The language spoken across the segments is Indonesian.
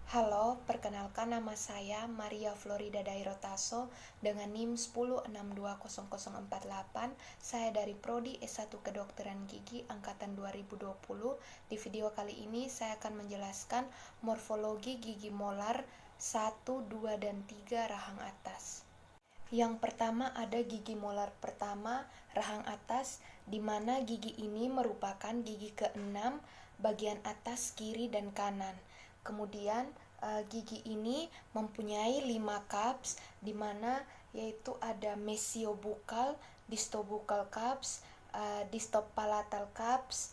Halo, perkenalkan nama saya Maria Florida Dairotaso dengan NIM 10620048. Saya dari Prodi S1 Kedokteran Gigi angkatan 2020. Di video kali ini saya akan menjelaskan morfologi gigi molar 1, 2, dan 3 rahang atas. Yang pertama ada gigi molar pertama, rahang atas, di mana gigi ini merupakan gigi ke-6 bagian atas, kiri, dan kanan. Kemudian gigi ini mempunyai 5 cups, di mana yaitu ada mesiobukal, distobukal cups, distopalatal cups,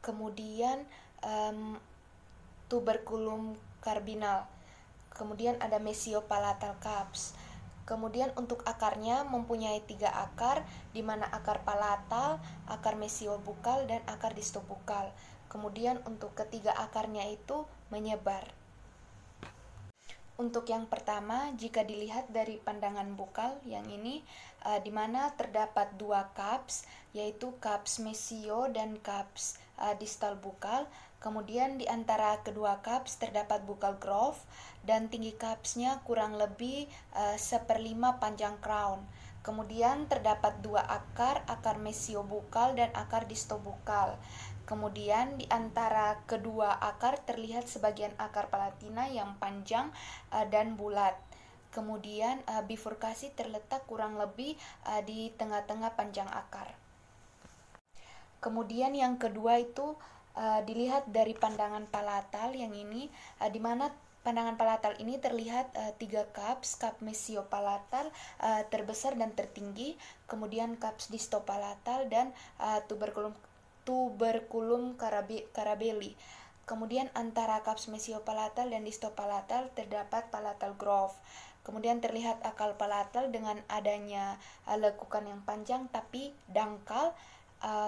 kemudian tuberculum carbinal, kemudian ada mesiopalatal cups. Kemudian untuk akarnya mempunyai 3 akar, di mana akar palatal, akar mesiobukal, dan akar distobukal. Kemudian untuk ketiga akarnya itu menyebar. Untuk yang pertama, jika dilihat dari pandangan bukal yang ini, di mana terdapat 2 cups, yaitu cups mesio dan cups distal bukal. Kemudian di antara kedua cups terdapat bukal groove dan tinggi cupsnya kurang lebih 1/5 panjang crown. Kemudian terdapat 2 akar, akar mesiobukal dan akar distobukal. Kemudian di antara kedua akar terlihat sebagian akar palatina yang panjang dan bulat. Kemudian bifurkasi terletak kurang lebih di tengah-tengah panjang akar. Kemudian yang kedua itu dilihat dari pandangan palatal yang ini, di mana pandangan palatal ini terlihat 3 cups, cup mesiopalatal terbesar dan tertinggi, kemudian cups distopalatal dan tuberculum carabelli. Kemudian antara cups mesiopalatal dan distopalatal terdapat palatal groove. Kemudian terlihat akal palatal dengan adanya lekukan yang panjang tapi dangkal.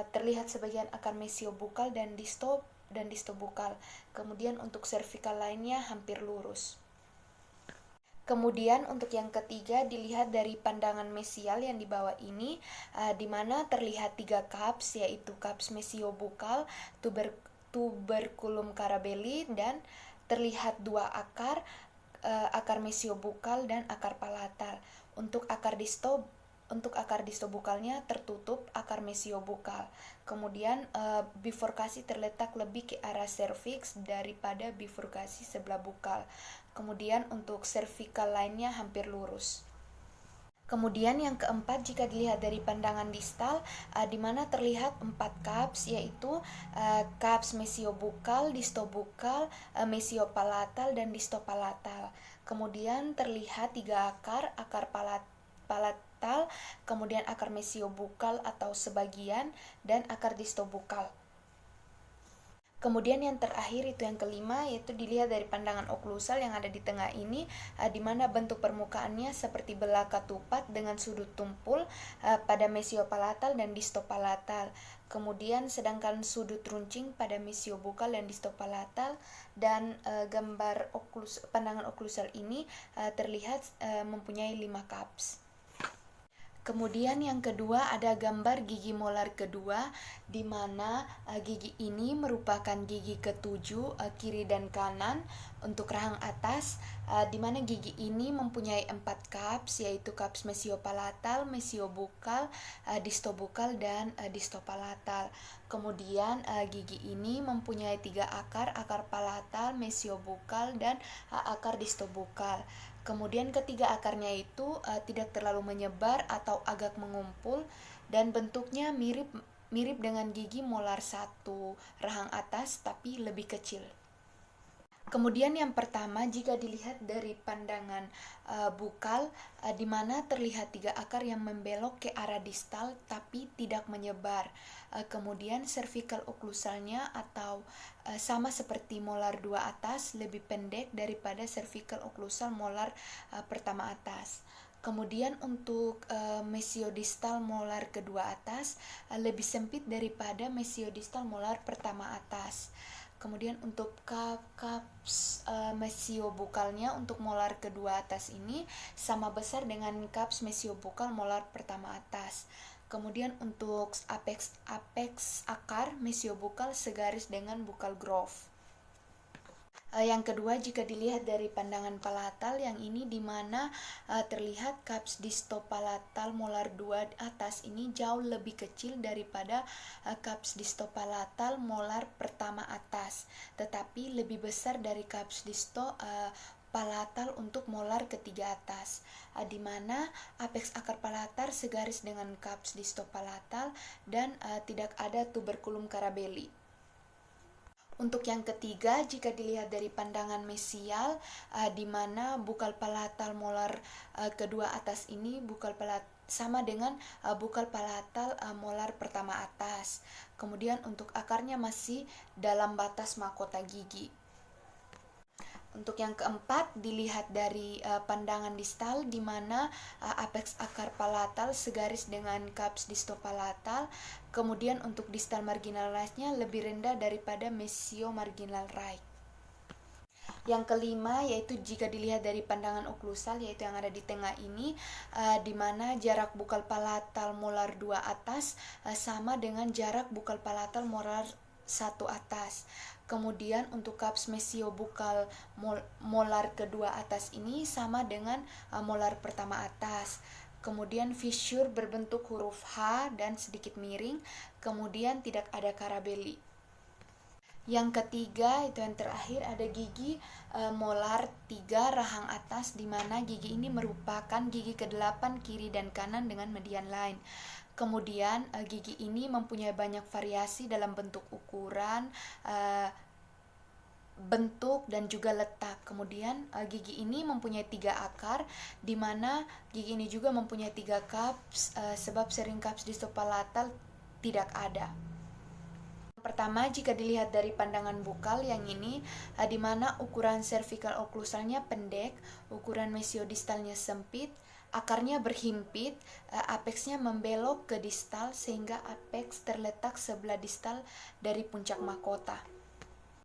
Terlihat sebagian akar mesiobukal dan distobukal. Kemudian untuk cervical lainnya hampir lurus. Kemudian untuk yang ketiga dilihat dari pandangan mesial yang di bawah ini, di mana terlihat 3 cups, yaitu cups mesiobukal, tuberculum carabelli, dan terlihat 2 akar, akar mesiobukal dan akar palatal. Untuk akar distobukalnya tertutup akar mesiobukal. Kemudian bifurkasi terletak lebih ke arah cervix daripada bifurkasi sebelah bukal. Kemudian untuk cervical lainnya hampir lurus. Kemudian yang keempat, jika dilihat dari pandangan distal, di mana terlihat 4 cups, yaitu cups mesiobukal, distobukal, mesiopalatal, dan distopalatal. Kemudian terlihat 3 akar, akar palatal, kemudian akar mesiobukal atau sebagian, dan akar distobukal. Kemudian yang terakhir itu yang kelima, yaitu dilihat dari pandangan oklusal yang ada di tengah ini, di mana bentuk permukaannya seperti belah ketupat dengan sudut tumpul pada mesiopalatal dan distopalatal. Kemudian sedangkan sudut runcing pada mesiobukal dan distopalatal, dan gambar pandangan oklusal ini terlihat mempunyai 5 cups. Kemudian yang kedua ada gambar gigi molar kedua, di mana gigi ini merupakan gigi ke-7 kiri dan kanan untuk rahang atas, di mana gigi ini mempunyai 4 cups, yaitu cups mesiopalatal, mesiobukal, distobukal, dan distopalatal. Kemudian gigi ini mempunyai 3 akar, akar palatal, mesiobukal, dan akar distobukal. Kemudian ketiga akarnya itu tidak terlalu menyebar atau agak mengumpul, dan bentuknya mirip dengan gigi molar 1 rahang atas tapi lebih kecil. Kemudian yang pertama, jika dilihat dari pandangan bukal, di mana terlihat 3 akar yang membelok ke arah distal tapi tidak menyebar. Kemudian cervical oklusalnya atau sama seperti molar 2 atas, lebih pendek daripada cervical oklusal molar pertama atas. Kemudian untuk mesiodistal molar kedua atas lebih sempit daripada mesiodistal molar pertama atas. Kemudian untuk cups mesiobukalnya untuk molar kedua atas ini sama besar dengan cups mesiobukal molar pertama atas. Kemudian untuk apex akar mesiobukal segaris dengan bukal groove. Yang kedua, jika dilihat dari pandangan palatal, yang ini di mana terlihat kaps distopalatal molar 2 atas ini jauh lebih kecil daripada kaps distopalatal molar pertama atas, tetapi lebih besar dari kaps palatal untuk molar ketiga atas, di mana apeks akar palatal segaris dengan kaps distopalatal dan tidak ada tuberculum carabelli. Untuk yang ketiga, jika dilihat dari pandangan mesial, di mana bukal palatal molar kedua atas ini sama dengan bukal palatal molar pertama atas. Kemudian untuk akarnya masih dalam batas mahkota gigi. Untuk yang keempat, dilihat dari pandangan distal, di mana apeks akar palatal segaris dengan kaps distopalatal. Kemudian untuk distal marginal right-nya lebih rendah daripada mesio-marginal right. Yang kelima, yaitu jika dilihat dari pandangan oklusal, yaitu yang ada di tengah ini, di mana jarak bukal palatal molar 2 atas sama dengan jarak bukal palatal molar 1 atas. Kemudian untuk kaps mesiobukal molar kedua atas ini sama dengan molar pertama atas. Kemudian fissure berbentuk huruf H dan sedikit miring. Kemudian tidak ada carabelli. Yang ketiga, itu yang terakhir, ada gigi molar 3 rahang atas, di mana gigi ini merupakan gigi ke-8 kiri dan kanan dengan median line. Kemudian gigi ini mempunyai banyak variasi dalam bentuk ukuran, bentuk dan juga letak. Kemudian gigi ini mempunyai 3 akar, di mana gigi ini juga mempunyai 3 kaps, sebab sering kaps distopalatal tidak ada. Pertama, jika dilihat dari pandangan bukal yang ini, di mana ukuran cervical occlusalnya pendek, ukuran mesiodistalnya sempit, akarnya berhimpit, apeksnya membelok ke distal sehingga apeks terletak sebelah distal dari puncak mahkota.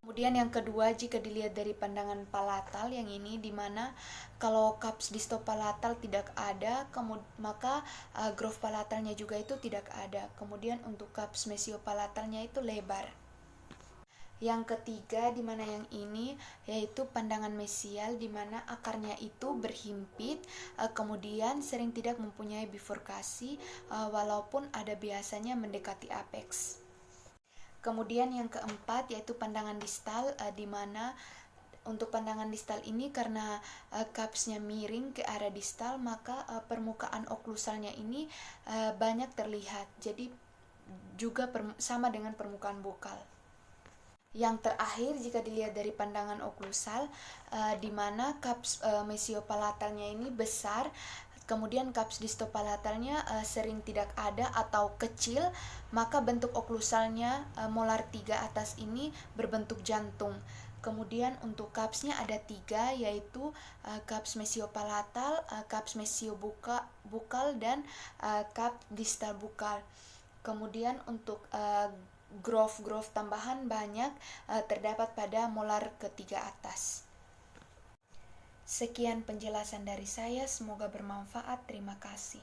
Kemudian yang kedua, jika dilihat dari pandangan palatal yang ini, di mana kalau kaps distopalatal tidak ada, maka groove palatalnya juga itu tidak ada. Kemudian untuk kaps mesiopalatalnya itu lebar. Yang ketiga, di mana yang ini, yaitu pandangan mesial, di mana akarnya itu berhimpit, kemudian sering tidak mempunyai bifurkasi, walaupun ada biasanya mendekati apeks. Kemudian yang keempat, yaitu pandangan distal, di mana untuk pandangan distal ini karena kapsnya miring ke arah distal, maka permukaan oklusalnya ini banyak terlihat, jadi juga sama dengan permukaan bukal. Yang terakhir, jika dilihat dari pandangan oklusal, di mana kaps mesiopalatalnya ini besar, kemudian kaps distopalatalnya sering tidak ada atau kecil, maka bentuk oklusalnya molar 3 atas ini berbentuk jantung. Kemudian untuk kapsnya ada 3, yaitu kaps mesiopalatal, kaps mesiobukal, dan kaps distal bukal. Kemudian untuk groove tambahan banyak terdapat pada molar ketiga atas. Sekian penjelasan dari saya, semoga bermanfaat. Terima kasih.